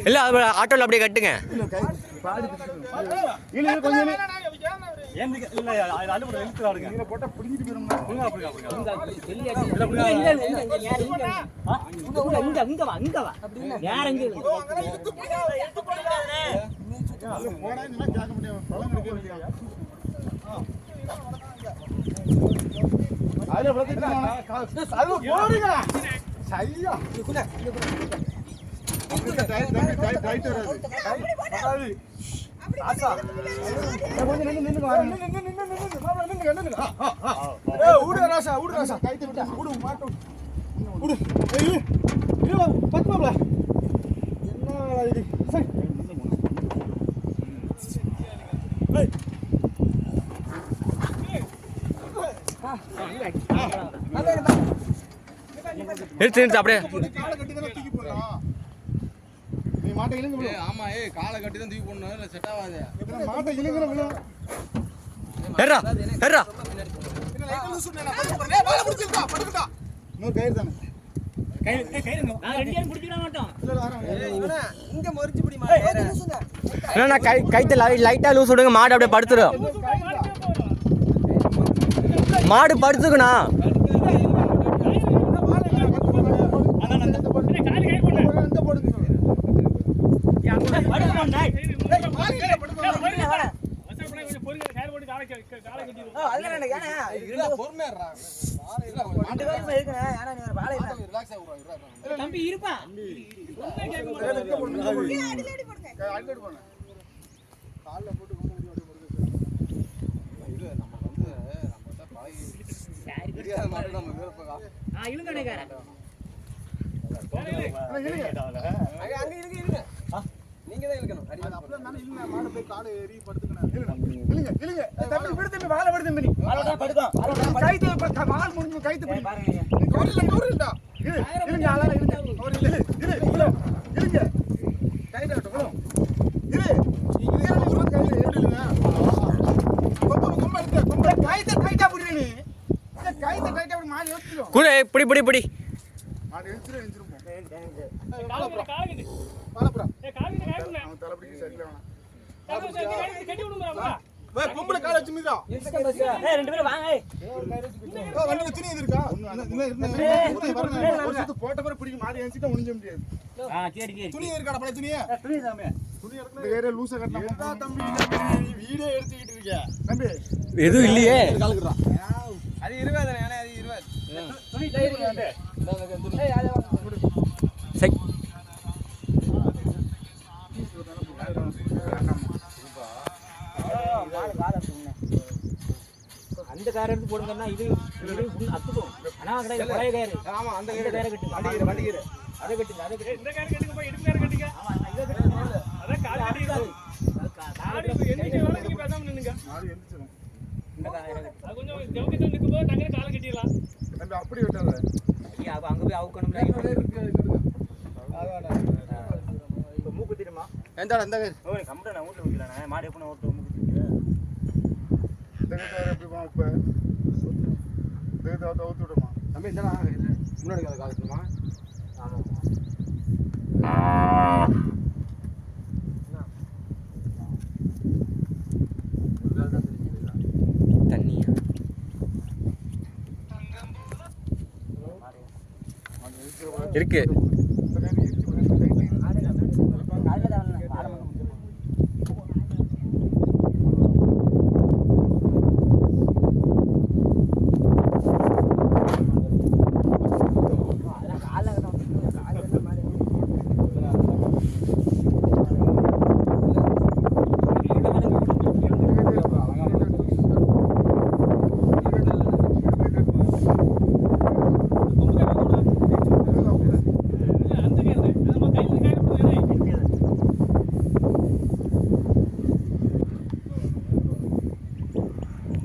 இல்ல ஆட்டோல அப்படியே கட்டுங்க. எடுத்து அப்படியே காலை கட்டி தான் தூக்கி போடணும். செட் ஆகாது. லைட்டா லூஸ் விடுங்க. மாடு அப்படியே படுத்துரும். மாடு படுத்துக்கணா. தம்பி இருப்பா நீங்க தான் இழுக்கணும். மாடு போய் காலை ஏறி படுத்துக்கணும். இழுங்க இழுங்க தம்பி விடு தம்பி வாழை விடு தம்பி. வாழை படுதான். கைத்து மால் முடிஞ்சு கைத்து போய் பாருங்க. கவரில்டா. இழுங்க ஆளா இழுங்க. கவரி இழு. இழுங்க. கைத்து ஆட்டோம். இழு. இங்க ஒரு கையில ஏறிடுங்க. கொம்ப எடுத்து கொம்ப கைத்தா புடி நீ. இந்த கைத்தா அப்படி மால் ஏத்திரும். குடு பிடி. மால் ஏத்திரும் போ. காலகிட்டு. பாலப்புரா. காலகிட்டு காய்க்குங்க. அவன் தலைப்பிடிக்கு சரியில்லை வேணா. கட்டி விடுங்கடா. கொம்பள கால வச்சு மீறா. ரெண்டு பேரும் வாங்க. வண்டில துணி இருக்கா? ஒரு சுத்து போட்ட பிறகு பிடிக்க மாறி ஏஞ்சிட்டா ஒளிஞ்ச முடியாது. சரி. துணி இருக்காடா பழைய துணி? துணி தாமே. துணி இருக்கு. இந்த ஏரியா லூசா கட்டலாம். என்னடா தம்பி வீடியோ எடுத்துக்கிட்டு இருக்க. தம்பி எதுவும் இல்லையே. காலுக்குறா. அது 20 தானே. அது 20. துணி டயர் வந்து. துணி அது சரி. அந்த கார் எடுத்து போடுங்கன்னா இது அத்துக்கும். ஆனா கிடையாது பழைய கயிறு. ஆமா அந்த கயிறு கட்டு. வண்டி கயிறு. அதை கட்டுங்க. இந்த கயிறு கட்டுங்க போய் இடுப்பு கயிறு கட்டுங்க. ஆமா இத கட்டுங்க. அத கால் கட்டிங்க. கால் எந்திரிச்சு வர நீங்க பேசாம நின்னுங்க. மாடு எந்திரிச்சிரும். இந்த கயிறு கட்டு. அது கொஞ்சம் ஜவுக்கத்துல நிக்கும்போது டங்கன கால் கட்டிடலாம். தம்பி அப்படி விட்டாத. ஐயா அங்க போய் அவுக்கணும்ல. அதாடா. இப்ப மூக்கு திடுமா? எந்தடா இந்த கயிறு? ஓ கம்பட நான் ஊட்ல விக்கறானே. மாடு எப்பன ஓட்டு மூக்கு திடு. எப்படி இப்ப அவுத்து விடுமா தம்பி? இந்த முன்னாடி காலத்துமா? தண்ணியா இருக்கு.